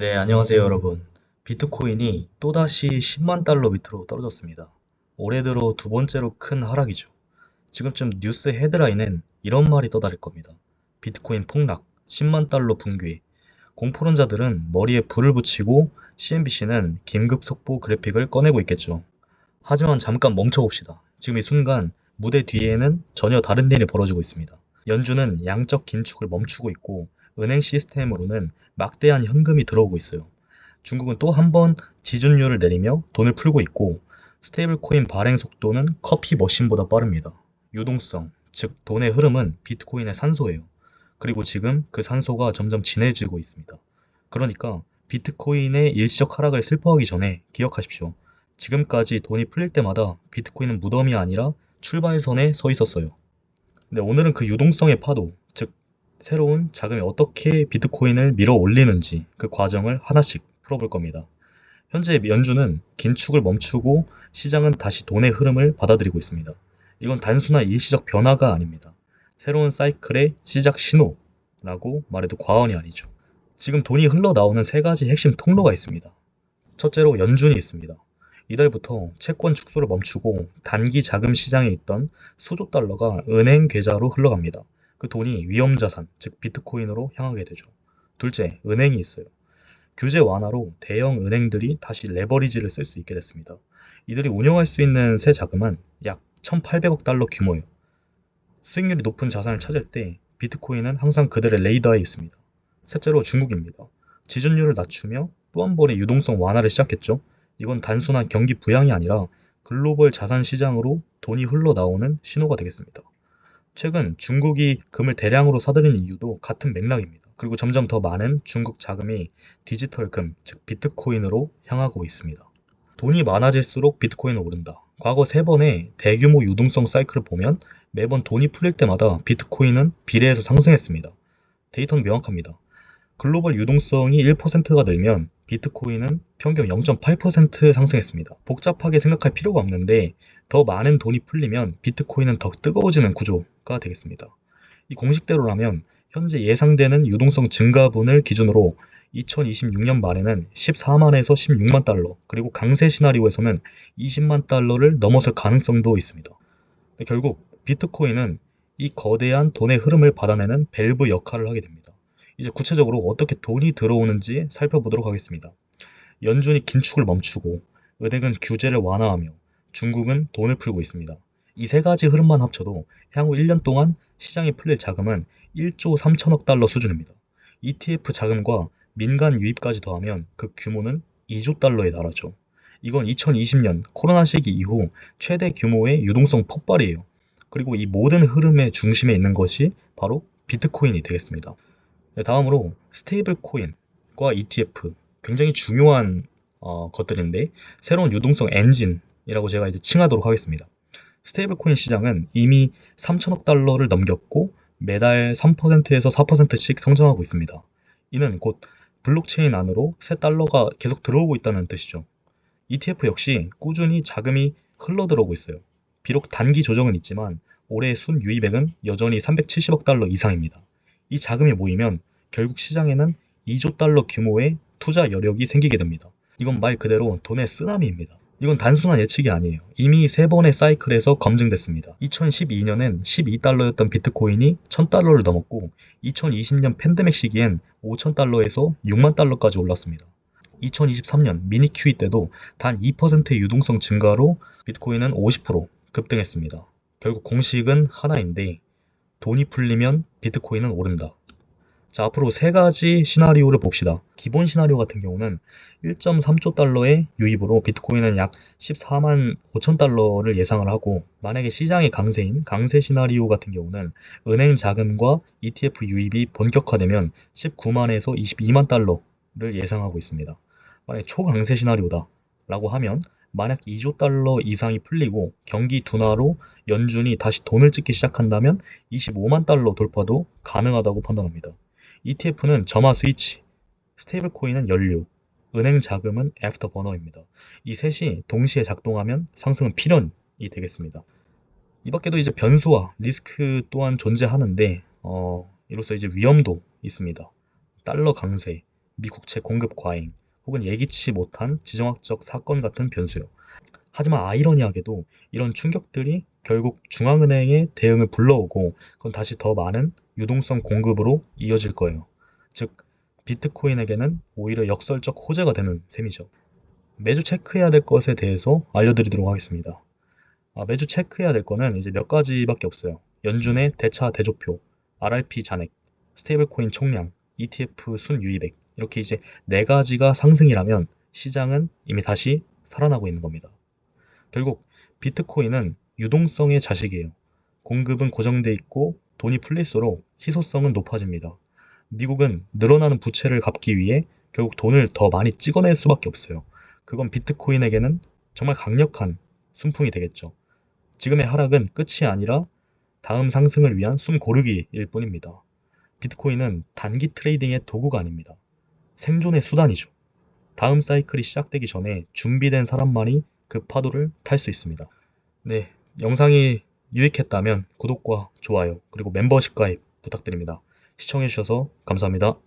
네, 안녕하세요, 여러분. 비트코인이 또다시 10만 달러 밑으로 떨어졌습니다. 올해 들어 두 번째로 큰 하락이죠. 지금쯤 뉴스 헤드라인엔 이런 말이 떠다닐 겁니다. 비트코인 폭락, 10만 달러 붕괴. 공포론자들은 머리에 불을 붙이고 CNBC는 긴급 속보 그래픽을 꺼내고 있겠죠. 하지만 잠깐 멈춰봅시다. 지금 이 순간 무대 뒤에는 전혀 다른 일이 벌어지고 있습니다. 연준은 양적 긴축을 멈추고 있고 은행 시스템으로는 막대한 현금이 들어오고 있어요. 중국은 또 한 번 지준율을 내리며 돈을 풀고 있고 스테이블 코인 발행 속도는 커피 머신보다 빠릅니다. 유동성, 즉 돈의 흐름은 비트코인의 산소예요. 그리고 지금 그 산소가 점점 진해지고 있습니다. 그러니까 비트코인의 일시적 하락을 슬퍼하기 전에 기억하십시오. 지금까지 돈이 풀릴 때마다 비트코인은 무덤이 아니라 출발선에 서 있었어요. 근데 오늘은 그 유동성의 파도, 즉 새로운 자금이 어떻게 비트코인을 밀어 올리는지 그 과정을 하나씩 풀어볼 겁니다. 현재 연준은 긴축을 멈추고 시장은 다시 돈의 흐름을 받아들이고 있습니다. 이건 단순한 일시적 변화가 아닙니다. 새로운 사이클의 시작 신호라고 말해도 과언이 아니죠. 지금 돈이 흘러나오는 세 가지 핵심 통로가 있습니다. 첫째로 연준이 있습니다. 이달부터 채권 축소를 멈추고 단기 자금 시장에 있던 수조 달러가 은행 계좌로 흘러갑니다. 그 돈이 위험자산, 즉 비트코인으로 향하게 되죠. 둘째, 은행이 있어요. 규제 완화로 대형 은행들이 다시 레버리지를 쓸 수 있게 됐습니다. 이들이 운영할 수 있는 새 자금은 약 1,800억 달러 규모예요. 수익률이 높은 자산을 찾을 때 비트코인은 항상 그들의 레이더에 있습니다. 셋째로 중국입니다. 지준율을 낮추며 또 한 번의 유동성 완화를 시작했죠. 이건 단순한 경기 부양이 아니라 글로벌 자산 시장으로 돈이 흘러나오는 신호가 되겠습니다. 최근 중국이 금을 대량으로 사들이는 이유도 같은 맥락입니다. 그리고 점점 더 많은 중국 자금이 디지털 금, 즉 비트코인으로 향하고 있습니다. 돈이 많아질수록 비트코인은 오른다. 과거 세 번의 대규모 유동성 사이클을 보면 매번 돈이 풀릴 때마다 비트코인은 비례해서 상승했습니다. 데이터는 명확합니다. 글로벌 유동성이 1%가 늘면 비트코인은 평균 0.8% 상승했습니다. 복잡하게 생각할 필요가 없는데 더 많은 돈이 풀리면 비트코인은 더 뜨거워지는 구조가 되겠습니다. 이 공식대로라면 현재 예상되는 유동성 증가분을 기준으로 2026년 말에는 14만에서 16만 달러, 그리고 강세 시나리오에서는 20만 달러를 넘어설 가능성도 있습니다. 결국 비트코인은 이 거대한 돈의 흐름을 받아내는 밸브 역할을 하게 됩니다. 이제 구체적으로 어떻게 돈이 들어오는지 살펴보도록 하겠습니다. 연준이 긴축을 멈추고 은행은 규제를 완화하며 중국은 돈을 풀고 있습니다. 이 세 가지 흐름만 합쳐도 향후 1년 동안 시장에 풀릴 자금은 1조 3천억 달러 수준입니다. ETF 자금과 민간 유입까지 더하면 그 규모는 2조 달러에 달하죠. 이건 2020년 코로나 시기 이후 최대 규모의 유동성 폭발이에요. 그리고 이 모든 흐름의 중심에 있는 것이 바로 비트코인이 되겠습니다. 네, 다음으로 스테이블 코인과 ETF, 굉장히 중요한 것들인데 새로운 유동성 엔진이라고 제가 이제 칭하도록 하겠습니다. 스테이블 코인 시장은 이미 3천억 달러를 넘겼고 매달 3%에서 4%씩 성장하고 있습니다. 이는 곧 블록체인 안으로 새 달러가 계속 들어오고 있다는 뜻이죠. ETF 역시 꾸준히 자금이 흘러들어오고 있어요. 비록 단기 조정은 있지만 올해 순유입액은 여전히 370억 달러 이상입니다. 이 자금이 모이면 결국 시장에는 2조 달러 규모의 투자 여력이 생기게 됩니다. 이건 말 그대로 돈의 쓰나미입니다. 이건 단순한 예측이 아니에요. 이미 세 번의 사이클에서 검증됐습니다. 2012년엔 12달러였던 비트코인이 1000달러를 넘었고 2020년 팬데믹 시기엔 5000달러에서 6만 달러까지 올랐습니다. 2023년 미니 QE 때도 단 2%의 유동성 증가로 비트코인은 50% 급등했습니다. 결국 공식은 하나인데 돈이 풀리면 비트코인은 오른다. 자, 앞으로 세 가지 시나리오를 봅시다. 기본 시나리오 같은 경우는 1.3조 달러의 유입으로 비트코인은 약 14만 5천 달러를 예상을 하고, 만약에 시장이 강세인 강세 시나리오 같은 경우는 은행 자금과 ETF 유입이 본격화되면 19만에서 22만 달러를 예상하고 있습니다. 만약 초강세 시나리오다 라고 하면 만약 2조 달러 이상이 풀리고 경기 둔화로 연준이 다시 돈을 찍기 시작한다면 25만 달러 돌파도 가능하다고 판단합니다. ETF는 점화 스위치, 스테이블 코인은 연료, 은행 자금은 애프터 버너입니다. 이 셋이 동시에 작동하면 상승은 필연이 되겠습니다. 이 밖에도 이제 변수와 리스크 또한 존재하는데 이로써 이제 위험도 있습니다. 달러 강세, 미국채 공급 과잉, 혹은 예기치 못한 지정학적 사건 같은 변수요. 하지만 아이러니하게도 이런 충격들이 결국 중앙은행의 대응을 불러오고 그건 다시 더 많은 유동성 공급으로 이어질 거예요. 즉, 비트코인에게는 오히려 역설적 호재가 되는 셈이죠. 매주 체크해야 될 것에 대해서 알려드리도록 하겠습니다. 매주 체크해야 될 거는 이제 몇 가지밖에 없어요. 연준의 대차 대조표, RRP 잔액, 스테이블 코인 총량, ETF 순 유입액. 이렇게 이제 네 가지가 상승이라면 시장은 이미 다시 살아나고 있는 겁니다. 결국 비트코인은 유동성의 자식이에요. 공급은 고정돼 있고 돈이 풀릴수록 희소성은 높아집니다. 미국은 늘어나는 부채를 갚기 위해 결국 돈을 더 많이 찍어낼 수밖에 없어요. 그건 비트코인에게는 정말 강력한 순풍이 되겠죠. 지금의 하락은 끝이 아니라 다음 상승을 위한 숨 고르기일 뿐입니다. 비트코인은 단기 트레이딩의 도구가 아닙니다. 생존의 수단이죠. 다음 사이클이 시작되기 전에 준비된 사람만이 그 파도를 탈 수 있습니다. 네, 영상이 유익했다면 구독과 좋아요, 그리고 멤버십 가입 부탁드립니다. 시청해주셔서 감사합니다.